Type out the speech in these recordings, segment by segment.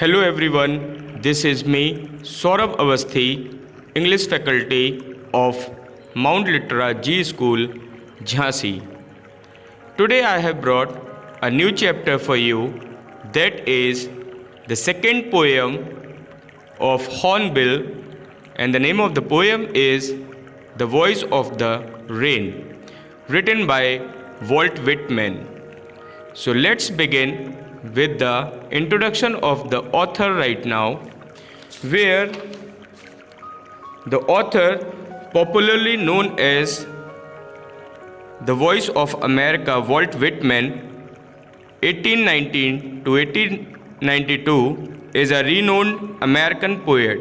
Hello everyone, this is me Saurabh Avasthi, English faculty of Mount Litera G School, Jhansi. Today I have brought a new chapter for you, that is the second poem of Hornbill, and the name of the poem is The Voice of the Rain, written by Walt Whitman. So let's begin with the introduction of the author right now, where the author, popularly known as the Voice of America, Walt Whitman, 1819 to 1892, is a renowned American poet.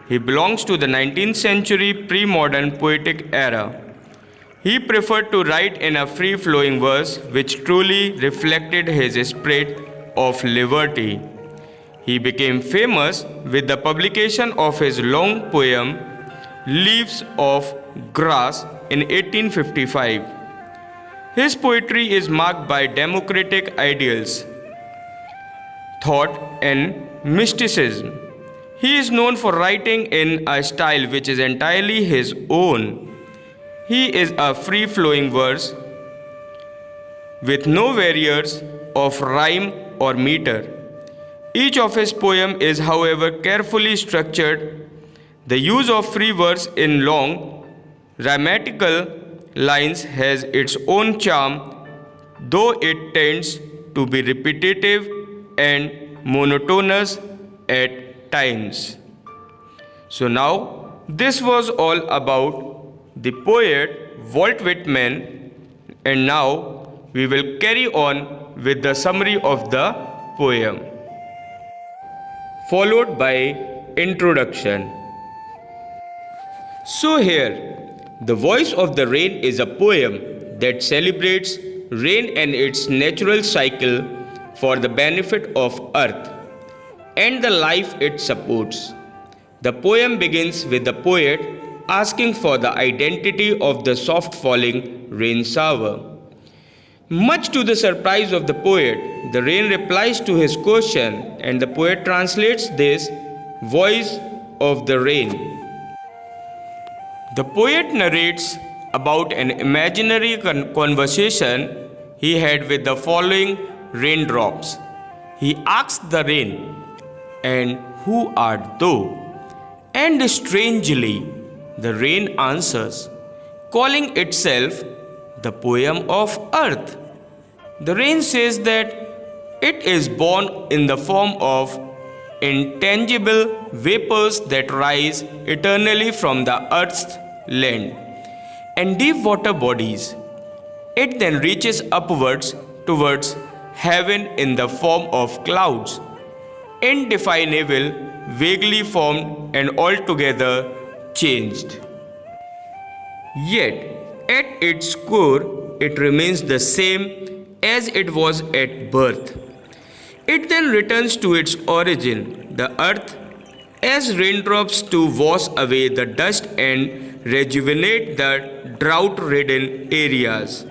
He belongs to the 19th century pre-modern poetic era. He preferred to write in a free-flowing verse which truly reflected his spirit of liberty. He became famous with the publication of his long poem Leaves of Grass in 1855. His poetry is marked by democratic ideals, thought and mysticism. He is known for writing in a style which is entirely his own. He is a free-flowing verse with no barriers of rhyme or meter. Each of his poems is, however, carefully structured. The use of free verse in long, rhythmical lines has its own charm, though it tends to be repetitive and monotonous at times. So now, this was all about the poet Walt Whitman, and now we will carry on with the summary of the poem, followed by introduction. So here, The Voice of the Rain is a poem that celebrates rain and its natural cycle for the benefit of earth and the life it supports. The poem begins with the poet asking for the identity of the soft falling rain shower. Much to the surprise of the poet, the rain replies to his question, and the poet translates this voice of the rain. The poet narrates about an imaginary conversation he had with the following raindrops. He asks the rain, "And who art thou?" And strangely, the rain answers, calling itself the poem of earth. The rain says that it is born in the form of intangible vapors that rise eternally from the earth's land and deep water bodies. It then reaches upwards towards heaven in the form of clouds, indefinable, vaguely formed and altogether changed. Yet, at its core, it remains the same as it was at birth. It then returns to its origin, the earth, as raindrops to wash away the dust and rejuvenate the drought-ridden areas.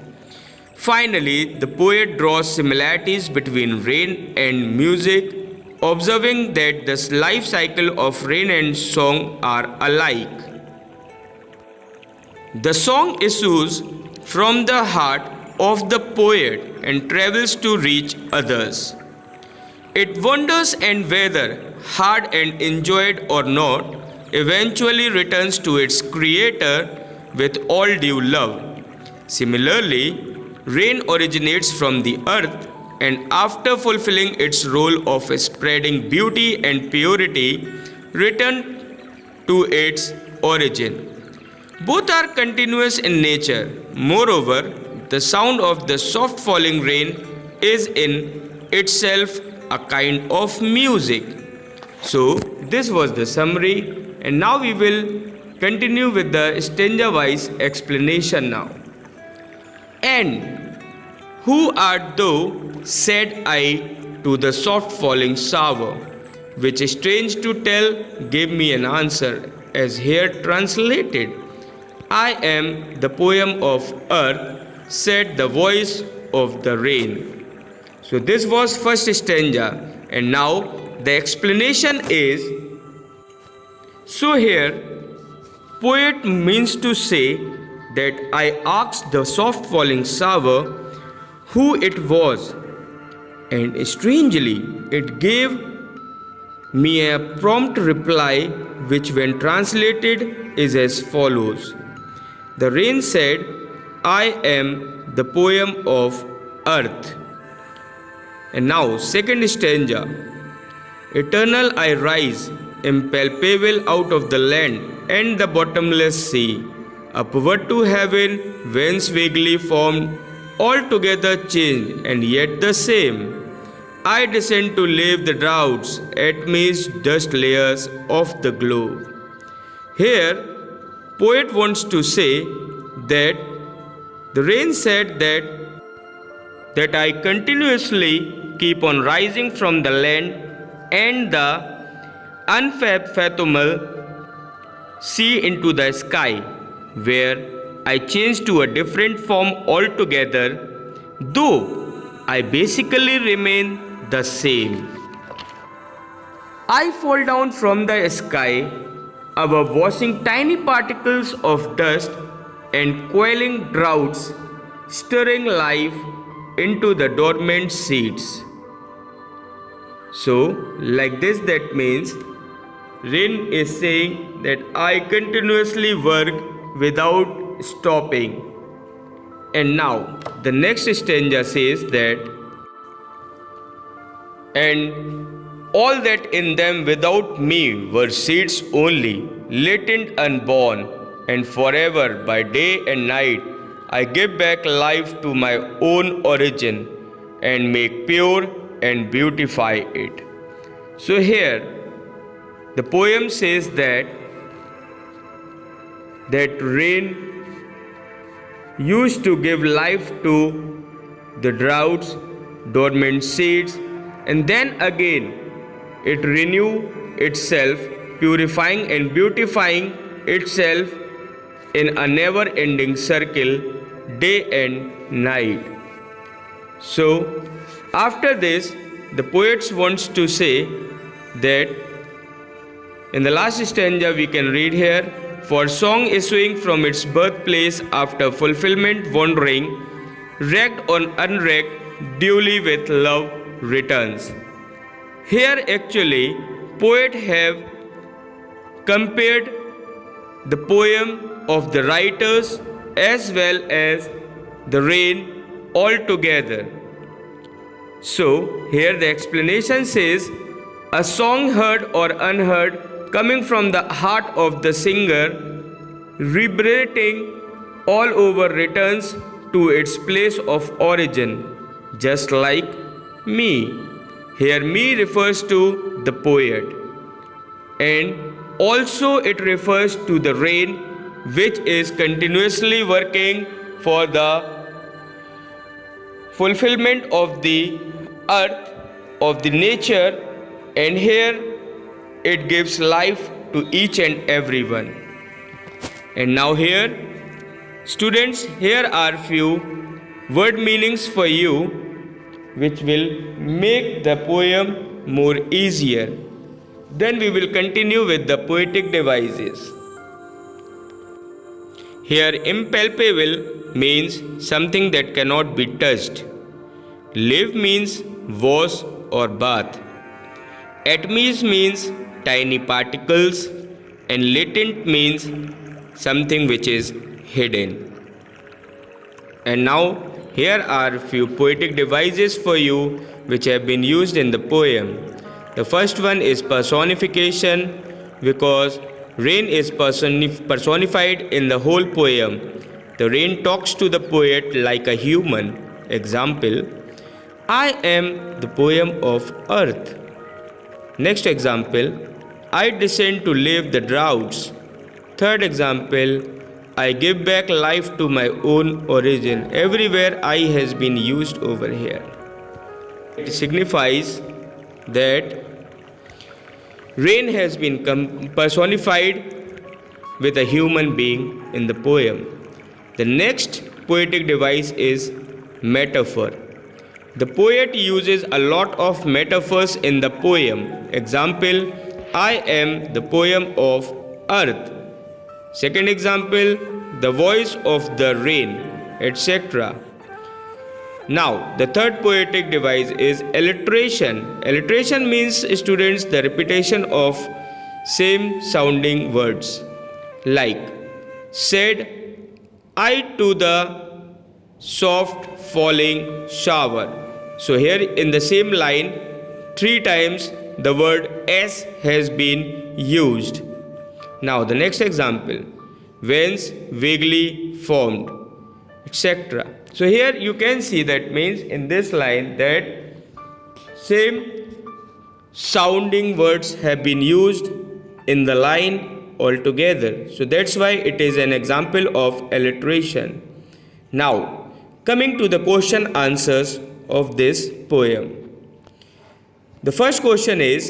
Finally, the poet draws similarities between rain and music, observing that the life cycle of rain and song are alike. The song issues from the heart of the poet and travels to reach others. It wanders, and whether heard and enjoyed or not, eventually returns to its creator with all due love. Similarly, rain originates from the earth, and after fulfilling its role of spreading beauty and purity, returns to its origin. Both are continuous in nature. Moreover, the sound of the soft falling rain is in itself a kind of music. So, this was the summary, and now we will continue with the stanza-wise explanation now. "And who art thou?" said I to the soft falling shower, which is strange to tell, gave me an answer, as here translated. "I am the poem of earth," said the voice of the rain. So this was first stanza, and now the explanation is, so here poet means to say that I asked the soft falling shower who it was, and strangely it gave me a prompt reply which when translated is as follows. The rain said, I am the poem of earth. And now second stanza. Eternal I rise, impalpable out of the land and the bottomless sea, upward to heaven, whence vaguely formed, altogether changed and yet the same. I descend to leave the droughts at midst dust layers of the globe. Here, poet wants to say that the rain said that I continuously keep on rising from the land and the unfathomable sea into the sky, where I change to a different form altogether, though I basically remain the same. I fall down from the sky, above washing tiny particles of dust and quelling droughts, stirring life into the dormant seeds. So, like this, that means rain is saying that I continuously work without stopping. And now, the next stanza says that, and all that in them without me were seeds only, latent unborn, and forever by day and night I give back life to my own origin and make pure and beautify it. So here the poem says that rain used to give life to the droughts, dormant seeds, and then again it renew itself, purifying and beautifying itself in a never-ending circle, day and night. So after this, the poet wants to say that in the last stanza we can read here, for song issuing from its birthplace after fulfillment wandering, wrecked on unwrecked, duly with love returns. Here actually poet have compared the poem of the writers as well as the rain all together. So here the explanation says, a song heard or unheard coming from the heart of the singer, reverberating all over returns to its place of origin, just like me. Here me refers to the poet, and also it refers to the rain which is continuously working for the fulfillment of the earth, of the nature, and here it gives life to each and everyone. And now here, students, here are few word meanings for you which will make the poem more easier. Then we will continue with the poetic devices. Here impalpable means something that cannot be touched. Live means wash or bath. Atoms means tiny particles, and latent means something which is hidden. And now here are few poetic devices for you which have been used in the poem. The first one is personification, because rain is personified in the whole poem. The rain talks to the poet like a human. Example, I am the poem of earth. Next example, I descend to leave the droughts. Third example, I give back life to my own origin. Everywhere I has been used over here. It signifies that rain has been personified with a human being in the poem. The next poetic device is metaphor. The poet uses a lot of metaphors in the poem. Example, I am the poem of earth. Second example, the voice of the rain, etc. Now, the third poetic device is alliteration. Alliteration means, students, the repetition of same sounding words. Like, said I to the soft falling shower. So here in the same line, 3 times the word S has been used. Now the next example, veins vaguely formed, etc. So here you can see that means in this line that same sounding words have been used in the line altogether. So that's why it is an example of alliteration. Now coming to the question answers of this poem. The first question is,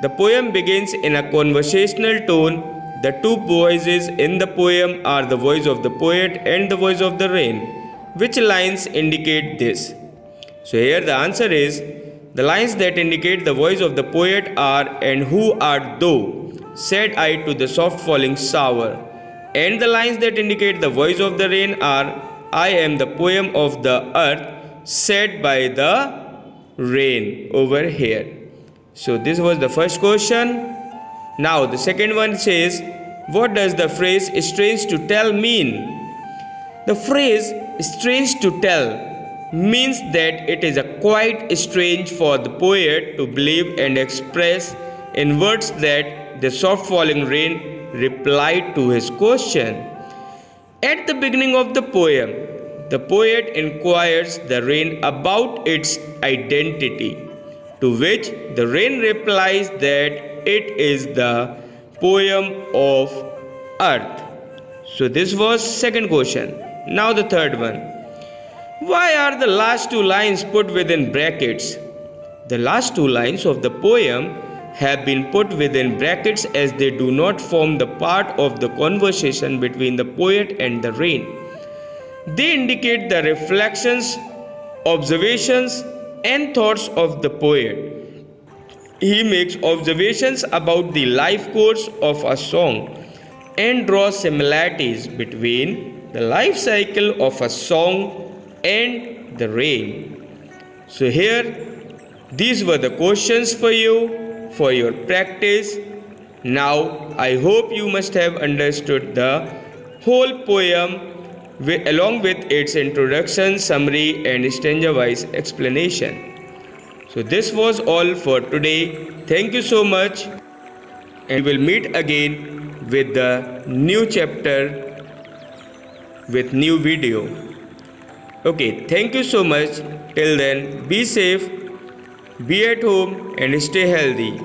the poem begins in a conversational tone. The two voices in the poem are the voice of the poet and the voice of the rain. Which lines indicate this? So here the answer is, the lines that indicate the voice of the poet are, and who art thou, said I to the soft falling shower. And the lines that indicate the voice of the rain are, I am the poem of the earth, said by the rain over here. So this was the first question. Now the second one says, what does the phrase strange to tell mean? The phrase strange to tell means that it is quite strange for the poet to believe and express in words that the soft falling rain replied to his question. At the beginning of the poem, the poet inquires the rain about its identity, to which the rain replies that it is the poem of earth. So this was second question. Now the third one. Why are the last 2 lines put within brackets? The last 2 lines of the poem have been put within brackets as they do not form the part of the conversation between the poet and the rain. They indicate the reflections, observations, and thoughts of the poet. He makes observations about the life course of a song and draws similarities between the life cycle of a song and the rain. So here, these were the questions for you, for your practice. Now, I hope you must have understood the whole poem along with its introduction, summary and stanza-wise explanation. So this was all for today. Thank you so much, and we will meet again with the new chapter with new video. Okay, thank you so much. Till then, be safe, be at home and stay healthy.